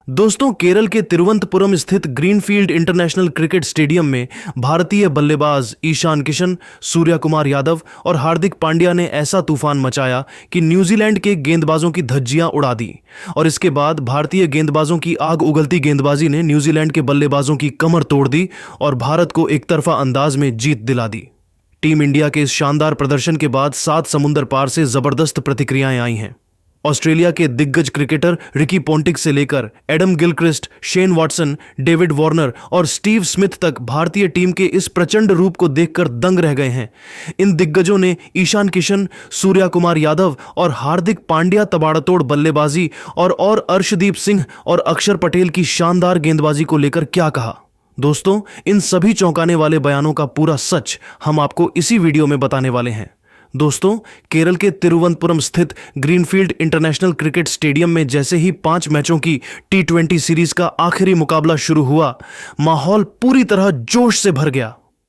दोस्तों, केरल के तिरुवनंतपुरम स्थित ग्रीनफील्ड इंटरनेशनल क्रिकेट स्टेडियम में भारतीय बल्लेबाज ईशान किशन, सूर्या कुमार यादव और हार्दिक पांड्या ने ऐसा तूफान मचाया कि न्यूजीलैंड के गेंदबाजों की धज्जियां उड़ा दी। और इसके बाद भारतीय गेंदबाजों की आग उगलती गेंदबाजी ने न्यूजीलैंड के बल्लेबाजों की कमर तोड़ दी और भारत को एकतरफा अंदाज में जीत दिला दी। टीम इंडिया के इस शानदार प्रदर्शन के बाद 7 समुंदर पार से जबरदस्त प्रतिक्रियाएं आई हैं। ऑस्ट्रेलिया के दिग्गज क्रिकेटर रिकी पोंटिंग से लेकर Adam Gilchrist, Shane Watson, David Warner और स्टीव स्मिथ तक भारतीय टीम के इस प्रचंड रूप को देखकर दंग रह गए हैं। इन दिग्गजों ने ईशान किशन, सूर्या कुमार यादव और हार्दिक पांड्या तबाड़तोड़ बल्लेबाजी और अर्शदीप सिंह और अक्षर पटेल की शानदार गेंदबाजी को लेकर क्या कहा। दोस्तों, इन सभी चौंकाने वाले बयानों का पूरा सच हम आपको इसी वीडियो में बताने वाले हैं। दोस्तों, केरल के तिरुवनंतपुरम स्थित ग्रीनफील्ड इंटरनेशनल क्रिकेट स्टेडियम में जैसे ही 5 मैचों की T20 सीरीज का आखिरी मुकाबला शुरू हुआ, माहौल पूरी तरह जोश से भर गया।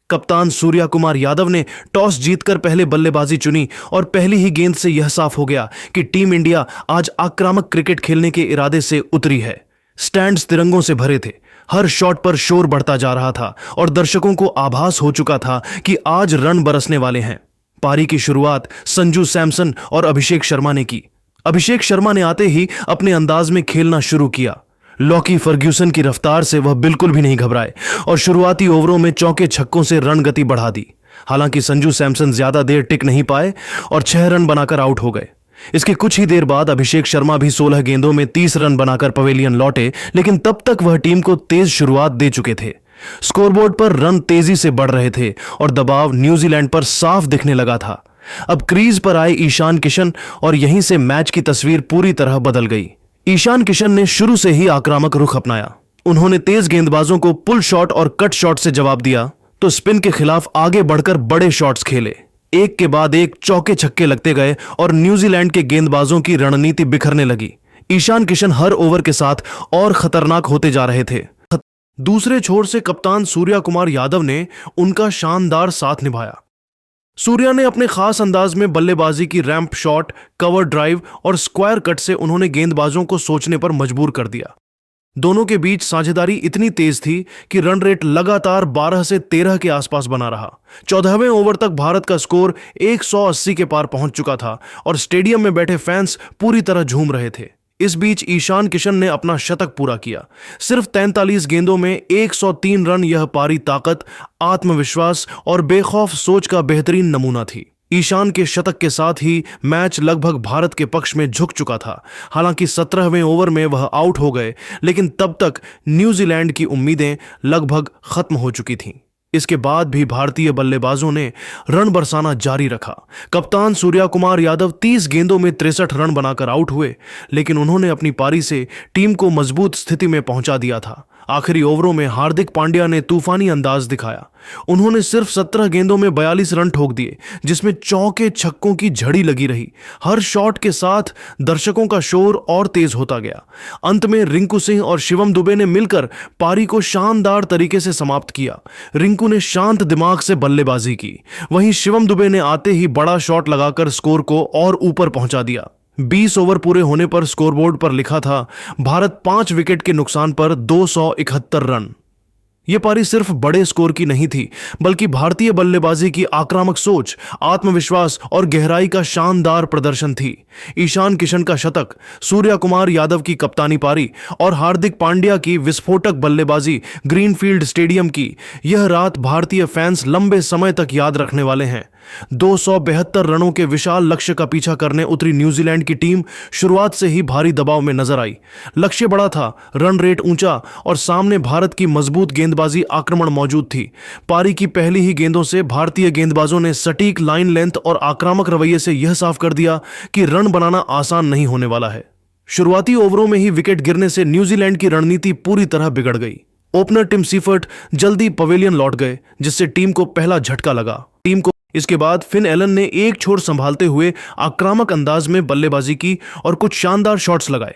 कप्तान सूर्या कुमार यादव ने टॉस जीतकर पहले बल्लेबाजी चुनी और पहली ही गेंद से यह साफ हो गया कि टीम इंडिया आज आक्रामक क्रिकेट खेलने के इरादे से उतरी है। स्टैंड्स तिरंगों से भरे थे, हर शॉट पर शोर बढ़ता जा रहा था और दर्शकों को आभास हो चुका था कि आज रन बरसने वाले हैं। पारी की शुरुआत संजू सैमसन और अभिषेक शर्मा ने की। अभिषेक शर्मा ने आते ही अपने अंदाज में खेलना शुरू किया। लॉकी फर्ग्यूसन की रफ्तार से वह बिल्कुल भी नहीं घबराए और शुरुआती ओवरों में चौके छक्कों से रन गति बढ़ा दी। हालांकि संजू सैमसन ज्यादा देर टिक नहीं पाए और 6 रन बनाकर आउट हो गए। इसके कुछ ही देर बाद अभिषेक शर्मा भी 16 गेंदों में 30 रन बनाकर पवेलियन लौटे, लेकिन तब तक वह टीम को तेज शुरुआत दे चुके थे। स्कोरबोर्ड पर रन तेजी से बढ़ रहे थे और दबाव न्यूजीलैंड पर साफ दिखने लगा था। अब क्रीज पर आए ईशान किशन और यहीं से मैच की तस्वीर पूरी तरह बदल गई। ईशान किशन ने शुरू से ही आक्रामक रुख अपनाया। उन्होंने तेज गेंदबाजों को पुल शॉट और कट शॉट से जवाब दिया तो स्पिन के खिलाफ आगे बढ़कर बड़े शॉट्स खेले। एक के बाद एक चौके छक्के लगते गए और न्यूजीलैंड के गेंदबाजों की रणनीति बिखरने लगी। ईशान किशन हर ओवर के साथ और खतरनाक होते जा रहे थे। दूसरे छोर से कप्तान सूर्या कुमार यादव ने उनका शानदार साथ निभाया। सूर्या ने अपने खास अंदाज में बल्लेबाजी की, रैंप शॉट, कवर ड्राइव और स्क्वायर कट से उन्होंने गेंदबाजों को सोचने पर मजबूर कर दिया। दोनों के बीच साझेदारी इतनी तेज थी कि रन रेट लगातार 12 से 13 के आसपास बना रहा। 14वें ओवर तक भारत का स्कोर 180 के पार पहुंच चुका था और स्टेडियम में बैठे फैंस पूरी तरह झूम रहे थे। इस बीच ईशान किशन ने अपना शतक पूरा किया। सिर्फ 43 गेंदों में 103 रन। यह पारी ताकत, आत्मविश्वास और बेखौफ सोच का बेहतरीन नमूना थी। ईशान के शतक के साथ ही मैच लगभग भारत के पक्ष में झुक चुका था। हालांकि 17वें ओवर में वह आउट हो गए, लेकिन तब तक न्यूजीलैंड की उम्मीदें लगभग खत्म हो चुकी थीं। इसके बाद भी भारतीय बल्लेबाजों ने रन बरसाना जारी रखा। कप्तान सूर्या कुमार यादव 30 गेंदों में 63 रन बनाकर आउट हुए, लेकिन उन्होंने अपनी पारी से टीम को मजबूत स्थिति में पहुंचा दिया था। आखिरी ओवरों में हार्दिक पांड्या ने तूफानी अंदाज दिखाया। उन्होंने सिर्फ 17 गेंदों में 42 रन ठोक दिए, जिसमें चौके छक्कों की झड़ी लगी रही। हर शॉट के साथ दर्शकों का शोर और तेज होता गया। अंत में रिंकू सिंह और शिवम दुबे ने मिलकर पारी को शानदार तरीके से समाप्त किया। रिंकू ने शांत दिमाग से बल्लेबाजी की, वहीं शिवम दुबे ने आते ही बड़ा शॉट लगाकर स्कोर को और ऊपर पहुंचा दिया। 20 ओवर पूरे होने पर स्कोरबोर्ड पर लिखा था भारत 5 विकेट के नुकसान पर 271 रन। यह पारी सिर्फ बड़े स्कोर की नहीं थी, बल्कि भारतीय बल्लेबाजी की आक्रामक सोच, आत्मविश्वास और गहराई का शानदार प्रदर्शन थी। ईशान किशन का शतक, सूर्या कुमार यादव की कप्तानी पारी और हार्दिक पांड्या की विस्फोटक बल्लेबाजी ग्रीनफील्ड स्टेडियम की, यह रात भारतीय फैंस लंबे समय तक याद रखने वाले हैं। 272 रनों के विशाल लक्ष्य का पीछा करने उतरी न्यूजीलैंड की टीम शुरुआत से ही भारी दबाव में नजर आई। लक्ष्य बड़ा था, रन रेट ऊंचा और सामने भारत की मजबूत गेंदबाजी आक्रमण मौजूद थी। पारी की पहली ही गेंदों से भारतीय गेंदबाजों ने सटीक लाइन लेंथ और आक्रामक रवैये से यह साफ कर दिया कि रन बनाना आसान नहीं होने वाला है। शुरुआती ओवरों में ही विकेट गिरने से न्यूजीलैंड की रणनीति पूरी तरह बिगड़ गई। ओपनर टिम सीफर्ट जल्दी पवेलियन लौट गए, जिससे टीम को पहला झटका लगा। इसके बाद फिन एलन ने एक छोर संभालते हुए आक्रामक अंदाज में बल्लेबाजी की और कुछ शानदार शॉट्स लगाए।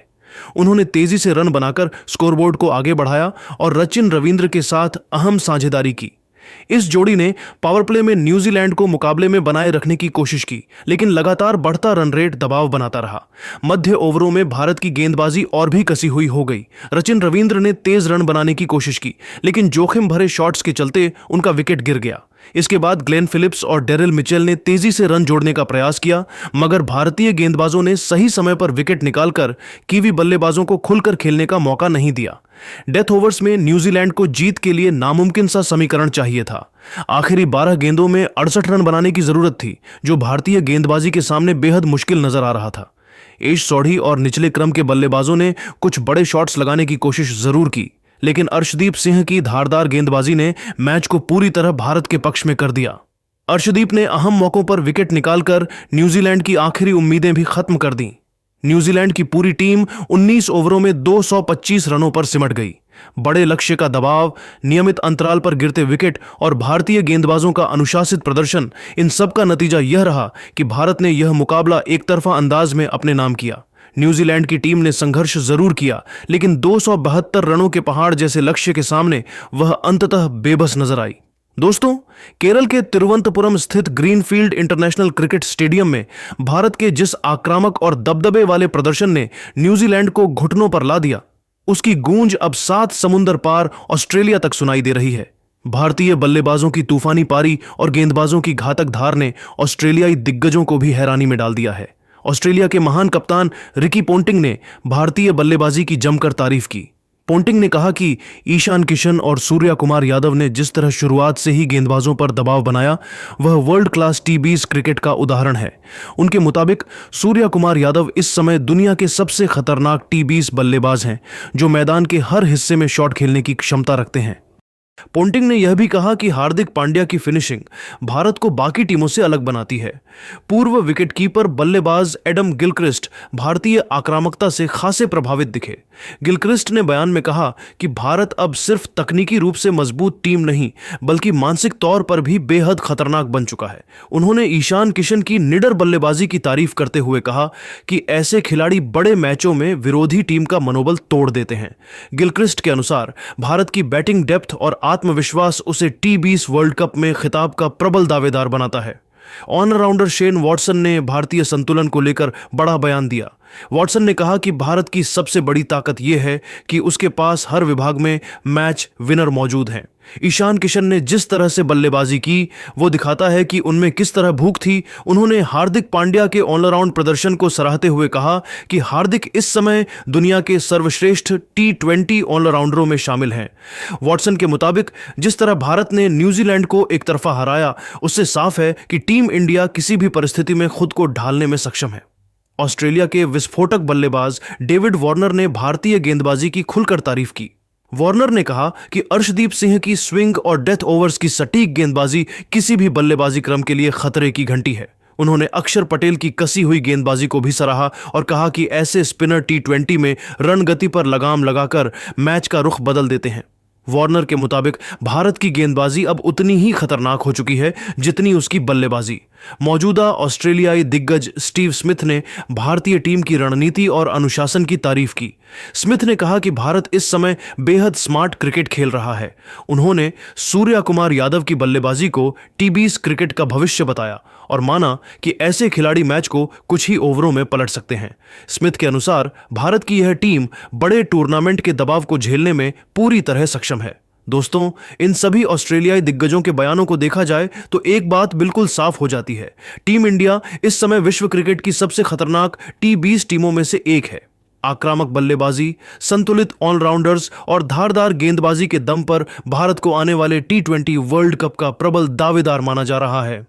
उन्होंने तेजी से रन बनाकर स्कोरबोर्ड को आगे बढ़ाया और रचिन रविंद्र के साथ अहम साझेदारी की। इस जोड़ी ने पावर प्ले में न्यूजीलैंड को मुकाबले में बनाए रखने की कोशिश की, लेकिन लगातार बढ़ता रन रेट दबाव बनाता रहा। मध्य ओवरों में भारत की गेंदबाजी और भी कसी हुई हो गई। सचिन रविंद्र ने तेज रन बनाने की कोशिश की, लेकिन जोखिम भरे शॉट्स के चलते उनका विकेट गिर गया। इसके बाद ग्लेन फिलिप्स और डेरिल मिचेल ने तेजी से रन जोड़ने का प्रयास किया, मगर भारतीय गेंदबाजों ने सही समय पर विकेट निकालकर कीवी बल्लेबाजों को खुलकर खेलने का मौका नहीं दिया। डेथ ओवर्स में न्यूजीलैंड को जीत के लिए नामुमकिन सा समीकरण चाहिए था। आखिरी 12 गेंदों में 68 रन बनाने की जरूरत थी, जो भारतीय गेंदबाजी के सामने बेहद मुश्किल नजर आ रहा था। एश सौढ़ी और निचले क्रम के बल्लेबाजों ने कुछ बड़े शॉट्स लगाने की कोशिश जरूर की, लेकिन अर्शदीप सिंह की धारदार गेंदबाजी ने मैच को पूरी तरह भारत के पक्ष में कर दिया। अर्शदीप ने अहम मौकों पर विकेट निकालकर न्यूजीलैंड की आखिरी उम्मीदें भी खत्म कर दी। न्यूजीलैंड की पूरी टीम 19 ओवरों में 225 रनों पर सिमट गई। बड़े लक्ष्य का दबाव, नियमित अंतराल पर गिरते विकेट और भारतीय गेंदबाजों का अनुशासित प्रदर्शन, इन सब का नतीजा यह रहा कि भारत ने यह मुकाबला एक तरफा अंदाज में अपने नाम किया। न्यूजीलैंड की टीम ने संघर्ष जरूर किया, लेकिन 272 रनों के पहाड़ जैसे लक्ष्य के सामने वह अंततः बेबस नजर आई। दोस्तों, केरल के तिरुवनंतपुरम स्थित ग्रीनफील्ड इंटरनेशनल क्रिकेट स्टेडियम में भारत के जिस आक्रामक और दबदबे वाले प्रदर्शन ने न्यूजीलैंड को घुटनों पर ला दिया, उसकी गूंज अब 7 समुंदर पार ऑस्ट्रेलिया तक सुनाई दे रही है। भारतीय बल्लेबाजों की तूफानी पारी और गेंदबाजों की घातक धार ने ऑस्ट्रेलियाई दिग्गजों को भी हैरानी में डाल दिया है। ऑस्ट्रेलिया के महान कप्तान रिकी पोंटिंग ने भारतीय बल्लेबाजी की जमकर तारीफ की। पोंटिंग ने कहा कि ईशान किशन और सूर्या कुमार यादव ने जिस तरह शुरुआत से ही गेंदबाजों पर दबाव बनाया, वह वर्ल्ड क्लास टी20 क्रिकेट का उदाहरण है। उनके मुताबिक सूर्या कुमार यादव इस समय दुनिया के सबसे खतरनाक टी20 बल्लेबाज हैं, जो मैदान के हर हिस्से में शॉट खेलने की क्षमता रखते हैं। पोंटिंग ने यह भी कहा कि हार्दिक पांड्या की फिनिशिंग भारत को बाकी टीमों से अलग बनाती है। पूर्व विकेटकीपर बल्लेबाज एडम गिलक्रिस्ट भारतीय आक्रामकता से खासे प्रभावित दिखे। गिलक्रिस्ट ने बयान में कहा कि भारत अब सिर्फ तकनीकी रूप से मजबूत टीम नहीं, बल्कि मानसिक तौर पर भी बेहद खतरनाक बन चुका है। उन्होंने ईशान किशन की निडर बल्लेबाजी की तारीफ करते हुए कहा कि ऐसे खिलाड़ी बड़े मैचों में विरोधी टीम का मनोबल तोड़ देते हैं। गिलक्रिस्ट के अनुसार भारत की बैटिंग डेप्थ और आत्मविश्वास उसे टी20 वर्ल्ड कप में खिताब का प्रबल दावेदार बनाता है। ऑलराउंडर शेन वॉटसन ने भारतीय संतुलन को लेकर बड़ा बयान दिया। वॉटसन ने कहा कि भारत की सबसे बड़ी ताकत यह है कि उसके पास हर विभाग में मैच विनर मौजूद हैं। ईशान किशन ने जिस तरह से बल्लेबाजी की, वो दिखाता है कि उनमें किस तरह भूख थी। उन्होंने हार्दिक पांड्या के ऑलराउंड प्रदर्शन को सराहते हुए कहा कि हार्दिक इस समय दुनिया के सर्वश्रेष्ठ टी20 ऑलराउंडरों में शामिल हैं। वॉटसन के मुताबिक जिस तरह भारत ने न्यूजीलैंड को एक तरफा हराया, उससे साफ है कि टीम इंडिया किसी भी परिस्थिति में खुद को ढालने में सक्षम है। ऑस्ट्रेलिया के विस्फोटक बल्लेबाज डेविड वार्नर ने भारतीय गेंदबाजी की खुलकर तारीफ की। वार्नर ने कहा कि अर्शदीप सिंह की स्विंग और डेथ ओवर्स की सटीक गेंदबाजी किसी भी बल्लेबाजी क्रम के लिए खतरे की घंटी है। उन्होंने अक्षर पटेल की कसी हुई गेंदबाजी को भी सराहा और कहा कि ऐसे स्पिनर टी20 में रन गति पर लगाम लगाकर मैच का रुख बदल देते हैं। वार्नर के मुताबिक भारत की गेंदबाजी अब उतनी ही खतरनाक हो चुकी है जितनी उसकी बल्लेबाजी। मौजूदा ऑस्ट्रेलियाई दिग्गज स्टीव स्मिथ ने भारतीय टीम की रणनीति और अनुशासन की तारीफ की। स्मिथ ने कहा कि भारत इस समय बेहद स्मार्ट क्रिकेट खेल रहा है। उन्होंने सूर्या कुमार यादव की बल्लेबाजी को टी20 क्रिकेट का भविष्य बताया और माना कि ऐसे खिलाड़ी मैच को कुछ ही ओवरों में पलट सकते हैं। स्मिथ के अनुसार भारत की यह टीम बड़े टूर्नामेंट के दबाव को झेलने में पूरी तरह सक्षम है। दोस्तों, इन सभी ऑस्ट्रेलियाई दिग्गजों के बयानों को देखा जाए तो एक बात बिल्कुल साफ हो जाती है। टीम इंडिया इस समय विश्व क्रिकेट की सबसे खतरनाक टी20 टीमों में से एक है। आक्रामक बल्लेबाजी, संतुलित ऑलराउंडर्स और धारदार गेंदबाजी के दम पर भारत को आने वाले टी20 वर्ल्ड कप का प्रबल दावेदार माना जा रहा है।